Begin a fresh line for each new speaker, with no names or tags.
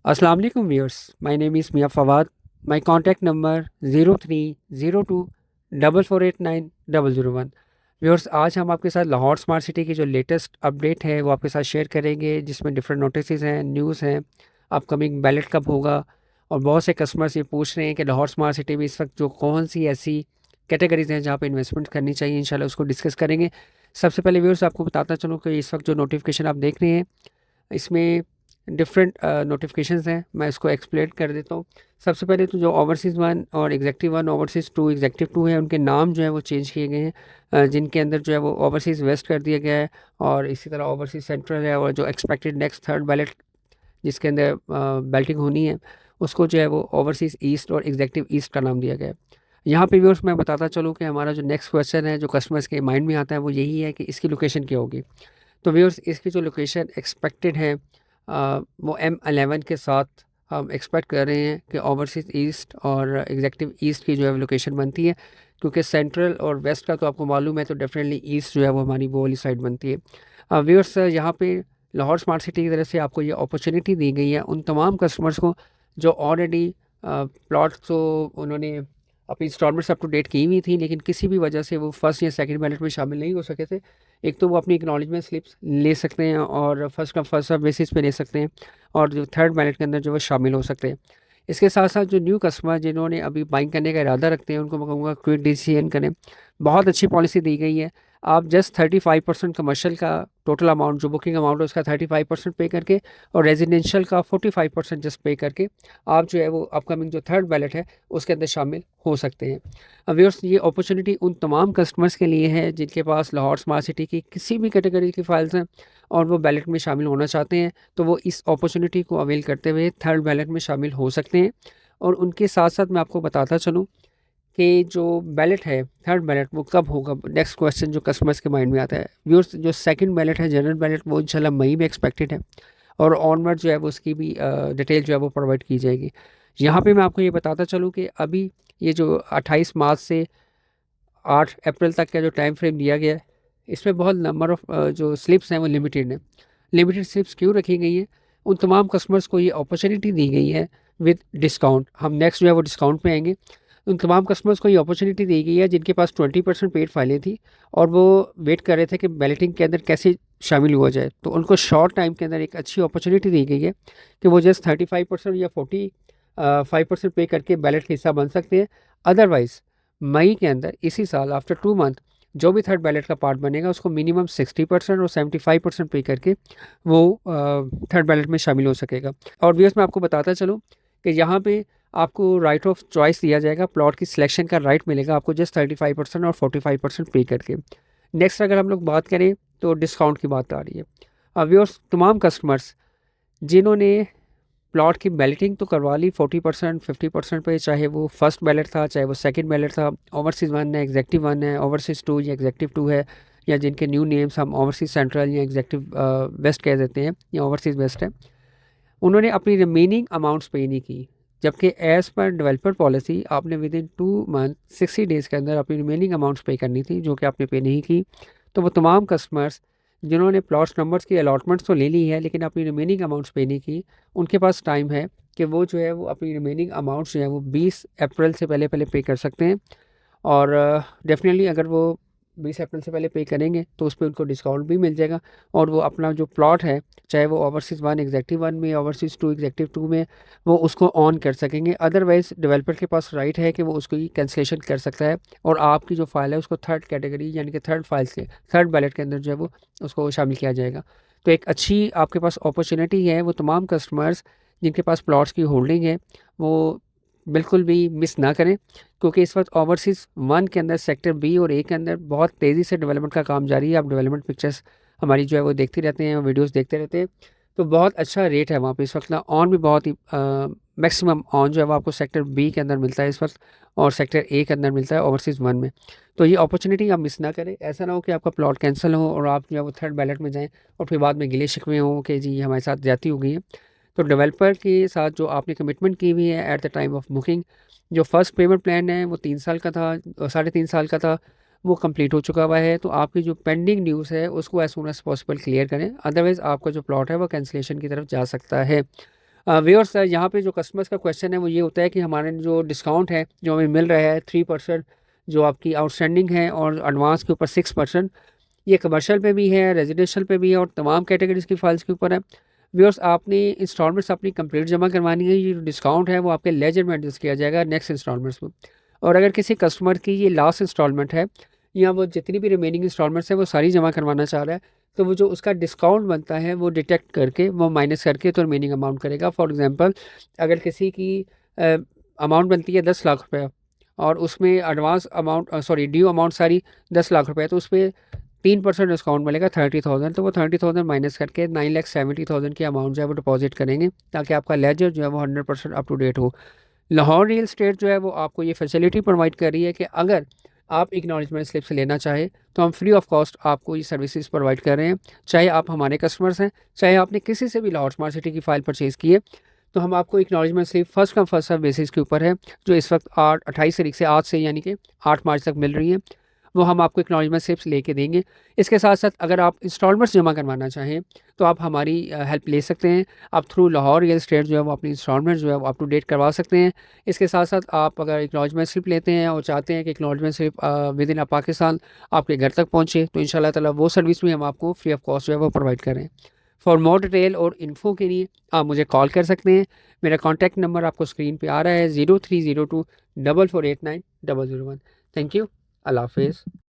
अस्सलाम वालेकुम viewers, my name is Miyan Fawad. My contact number 030244890001। Viewers, आज हम आपके साथ लाहौर स्मार्ट सिटी की जो लेटेस्ट अपडेट है वो आपके साथ शेयर करेंगे, जिसमें डिफरेंट नोटिसेस हैं, न्यूज़ हैं, अपकमिंग बैलेट कब होगा। और बहुत से कस्टमर्स ये पूछ रहे हैं कि लाहौर स्मार्ट सिटी में इस वक्त जो कौन सी ऐसी कैटेगरीज हैं जहाँ पे इन्वेस्टमेंट करनी चाहिए। इंशाल्लाह उसको डिस्कस करेंगे। सबसे पहले व्यूअर्स आपको बताता चलूँ कि इस वक्त जो नोटिफिकेशन आप देख रहे हैं इसमें डिफरेंट नोटिफिकेशंस हैं। मैं इसको एक्सप्लेन कर देता हूँ। सबसे पहले तो जो ओवरसीज़ वन और executive one, overseas to, executive to है, उनके नाम जो है वो चेंज किए गए हैं। जिनके अंदर जो है वो ओवरसीज़ वेस्ट कर दिया गया है, और इसी तरह ओवरसीज़ सेंट्रल है, और जो एक्सपेक्टेड नेक्स्ट थर्ड बैलेट जिसके अंदर बैल्टिंग होनी है उसको जो है वो ओवरसीज़ ईस्ट और एग्जेक्टिव ईस्ट का नाम दिया गया है। यहाँ पे व्यूअर्स मैं बताता चलूँ कि हमारा जो नेक्स्ट क्वेश्चन है जो कस्टमर्स के माइंड में आता है वो यही है कि इसकी लोकेशन क्या होगी। तो व्यूअर्स, इसकी जो लोकेशन एक्सपेक्टेड है वो M11 के साथ हम एक्सपेक्ट कर रहे हैं कि ओवरसीज़ ईस्ट और एग्जेक्टिव ईस्ट की जो है लोकेशन बनती है। क्योंकि सेंट्रल और वेस्ट का तो आपको मालूम है, तो डेफिनेटली ईस्ट जो है वो हमारी वो वाली साइड बनती है। व्यूअर्स, यहाँ पे लाहौर स्मार्ट सिटी की तरफ से आपको ये अपॉर्चुनिटी दी गई है उन तमाम कस्टमर्स को जो ऑलरेडी प्लॉट तो उन्होंने अपनी इंस्टॉलमेंट्स अप टू डेट की हुई थी, लेकिन किसी भी वजह से वो फर्स्ट या सेकंड बैलेट में शामिल नहीं हो सके थे। एक तो वो अपनी एक्नॉलेजमेंट स्लिप्स ले सकते हैं और first come first serve basis पे ले सकते हैं, और जो थर्ड बैलेट के अंदर जो वो शामिल हो सकते हैं। इसके साथ साथ जो न्यू कस्टमर जिन्होंने अभी बाइंग करने का इरादा रखते हैं उनको मैं कहूँगा क्विक डिसीजन करें। बहुत अच्छी पॉलिसी दी गई है। आप जस्ट 35% कमर्शियल का टोटल अमाउंट जो बुकिंग अमाउंट है उसका 35% पे करके, और रेजिडेंशियल का 45% जस्ट पे करके आप जो है वो अपकमिंग जो थर्ड बैलेट है उसके अंदर शामिल हो सकते हैं। अब व्यूअर्स, ये अपॉर्चुनिटी उन तमाम कस्टमर्स के लिए है जिनके पास लाहौर स्मार्ट सिटी की किसी भी कैटेगरी की फाइल्स हैं और वो बैलेट में शामिल होना चाहते हैं, तो वो इस अपॉर्चुनिटी को अवेल करते हुए थर्ड बैलेट में शामिल हो सकते हैं। और उनके साथ साथ मैं आपको बताता चलूँ कि जो बैलेट है थर्ड बैलेट वो कब होगा। नेक्स्ट क्वेश्चन जो कस्टमर्स के माइंड में आता है व्यूअर्स, जो सेकंड बैलेट है जनरल बैलेट वो इंशाल्लाह मई में एक्सपेक्टेड है, और ऑनवर्ड जो है वो उसकी भी डिटेल जो है वो प्रोवाइड की जाएगी। यहाँ पे मैं आपको ये बताता चलूँ कि अभी ये जो 28 मार्च से 8 अप्रैल तक का जो टाइम फ्रेम दिया गया है इसमें बहुत नंबर ऑफ जो स्लिप्स हैं वो लिमिटेड है। लिमिटेड स्लिप्स क्यों रखी गई हैं? उन तमाम कस्टमर्स को ये अपॉर्चुनिटी दी गई है विद डिस्काउंट। हम नेक्स्ट जो है वो डिस्काउंट पे आएंगे। उन तमाम कस्टमर्स को ये अपॉर्चुनिटी दी गई है जिनके पास 20% पेड फाइलें थी और वो वेट कर रहे थे कि बैलेटिंग के अंदर कैसे शामिल हुआ जाए। तो उनको शॉर्ट टाइम के अंदर एक अच्छी अपॉर्चुनिटी दी गई है कि वो जस्ट 35% या 45% पे करके बैलेट का हिस्सा बन सकते हैं। अदरवाइज़ मई के अंदर इसी साल आफ्टर 2 मंथ जो भी थर्ड बैलेट का पार्ट बनेगा उसको मिनिमम 60% और 75% पे करके वो थर्ड बैलेट में शामिल हो सकेगा। और व्यूअर्स, मैं आपको बताता चलूँ कि यहाँ पे आपको राइट ऑफ चॉइस दिया जाएगा, प्लॉट की सिलेक्शन का राइट मिलेगा आपको जस्ट 35% और 45% पे करके। नेक्स्ट अगर हम लोग बात करें तो डिस्काउंट की बात आ रही है। अब व्यूअर्स, तमाम कस्टमर्स जिन्होंने प्लॉट की बैलेटिंग तो करवा ली 40% 50% पे, चाहे वो फर्स्ट बैलेट था चाहे वो सेकंड बैलेट था, ओवरसीज़ वन है, एग्जेक्टिव वन है, ओवरसीज़ टू या एग्जेक्टिव टू है, या जिनके न्यू नेम्स हम ओवरसीज़ सेंट्रल या एग्जेक्टिव वेस्ट कह देते हैं या ओवरसीज़ वेस्ट है, उन्होंने अपनी रिमेनिंग अमाउंट्स पे नहीं की। जबकि एज़ पर डेवलपर पॉलिसी आपने विद इन 2 मंथ 60 डेज़ के अंदर अपनी रिमेनिंग अमाउंट्स पे करनी थी, जो कि आपने पे नहीं की। तो वो तमाम कस्टमर्स जिन्होंने प्लॉट्स नंबर्स की अलॉटमेंट्स तो ले ली है लेकिन अपनी रिमेनिंग अमाउंट्स पे नहीं की, उनके पास टाइम है कि वो जो है वो अपनी रिमेनिंग अमाउंट्स जो है वो 20 अप्रैल से पहले पहले पे कर सकते हैं। और डेफिनेटली अगर वो 20 अप्रैल से पहले पे करेंगे तो उस पर उनको डिस्काउंट भी मिल जाएगा, और वो अपना जो प्लॉट है चाहे वो ओवरसीज़ वन एग्जेक्टिव वन में, ओवरसीज़ टू एग्जेक्टिव टू में, वो उसको ऑन कर सकेंगे। अदरवाइज़ डेवलपर के पास राइट है कि वो उसको कैंसिलेशन कर सकता है, और आपकी जो फाइल है उसको थर्ड कैटेगरी यानी कि थर्ड फाइल से थर्ड बैलेट के अंदर जो है वो उसको शामिल किया जाएगा। तो एक अच्छी आपके पास अपॉर्चुनिटी है। वो तमाम कस्टमर्स जिनके पास प्लॉट्स की होल्डिंग है वो बिल्कुल भी मिस ना करें, क्योंकि इस वक्त ओवरसीज़ वन के अंदर सेक्टर बी और ए के अंदर बहुत तेज़ी से डेवलपमेंट का काम जारी है। आप डेवलपमेंट पिक्चर्स हमारी जो है वो देखते रहते हैं, वीडियोस देखते रहते हैं, तो बहुत अच्छा रेट है वहाँ पे इस वक्त ना। ऑन भी बहुत ही मैक्सिमम ऑन जो है वो आपको सेक्टर बी के अंदर मिलता है इस वक्त, और सेक्टर ए के अंदर मिलता है ओवरसीज़ वन में। तो ये अपॉर्चुनिटी आप मिस ना करें। ऐसा ना हो कि आपका प्लॉट कैंसिल हो और आप जो है वो थर्ड बैलेट में जाएँ और फिर बाद में गिले शिकवे हों कि जी हमारे साथ ज़्यादती हो गई है। तो डेवलपर के साथ जो आपने कमिटमेंट की हुई है at the time of booking, जो फर्स्ट पेमेंट प्लान है वो 3 साल का था, 3.5 साल का था, वो कंप्लीट हो चुका हुआ है। तो आपकी जो पेंडिंग ड्यूज़ है उसको as soon as possible clear करें, अदरवाइज़ आपका जो प्लॉट है वो कैंसिलेशन की तरफ जा सकता है। व्यूअर्स यहाँ पे जो कस्टमर्स का क्वेश्चन है वो ये होता है कि हमारे जो डिस्काउंट है जो हमें मिल रहा है 3% जो आपकी आउटस्टैंडिंग है और एडवांस के ऊपर 6%, ये कमर्शियल पे भी है, रेजिडेंशियल पे भी है और तमाम कैटेगरीज की फाइल्स के ऊपर है। व्यूअर्स आपने इंस्टॉलमेंट्स अपनी कंप्लीट जमा करवानी है। ये जो डिस्काउंट है वो आपके लेजर में एडजस्ट किया जाएगा नेक्स्ट इंस्टॉलमेंट्स में। और अगर किसी कस्टमर की ये लास्ट इंस्टॉलमेंट है या वो जितनी भी रिमेनिंग इंस्टॉलमेंट्स है वो सारी जमा करवाना चाह रहा है, तो वो जो उसका डिस्काउंट बनता है वो डिटेक्ट करके वो माइनस करके तो रिमेनिंग अमाउंट करेगा। फॉर एग्जांपल अगर किसी की अमाउंट बनती है 10 लाख रुपये और उसमें एडवांस अमाउंट ड्यू अमाउंट सारी 10 लाख रुपये, तो उस पर 3% डिस्काउंट मिलेगा 30,000, तो वो 30,000 माइनस करके 9,70,000 की अमाउंट जो है वो डिपॉजिट करेंगे ताकि आपका लेजर जो है वो 100% अप टू डेट हो। लाहौर रियल स्टेट जो है वो आपको ये फैसिलिटी प्रोवाइड कर रही है कि अगर आप एक्नॉलेजमेंट स्लिप्स लेना चाहें तो हम फ्री ऑफ कॉस्ट आपको ये सर्विसेज प्रोवाइड कर रहे हैं। चाहे आप हमारे कस्टमर्स हैं, चाहे आपने किसी से भी लाहौर स्मार्ट सिटी की फ़ाइल परचेज़ की है, तो हम आपको acknowledgement slip first come first serve basis के ऊपर है, जो इस वक्त 28 तारीख से आज से यानी कि 8 मार्च तक मिल रही है, वो हम आपको एक्नॉलेजमेंट स्लिप्स लेके देंगे। इसके साथ साथ अगर आप इंस्टॉलमेंट्स जमा करवाना चाहें तो आप हमारी हेल्प ले सकते हैं। आप थ्रू लाहौर रियल स्टेट जो है वो अपनी इंस्टॉलमेंट जो है वो अप टू डेट करवा सकते हैं। इसके साथ साथ आप अगर एक्नॉलेजमेंट स्लिप लेते हैं और चाहते हैं कि acknowledgement slip with in Pakistan आपके घर तक पहुँचे, तो इंशाल्लाह ताला वो सर्विस भी हम आपको फ्री ऑफ कॉस्ट जो है वो प्रोवाइड करें। फॉर मोर डिटेल और इन्फो के लिए आप मुझे कॉल कर सकते हैं। मेरा कॉन्टैक्ट नंबर आपको स्क्रीन पे आ रहा है 0302 4489 001। Thank you. अल्लाह हाफिज़।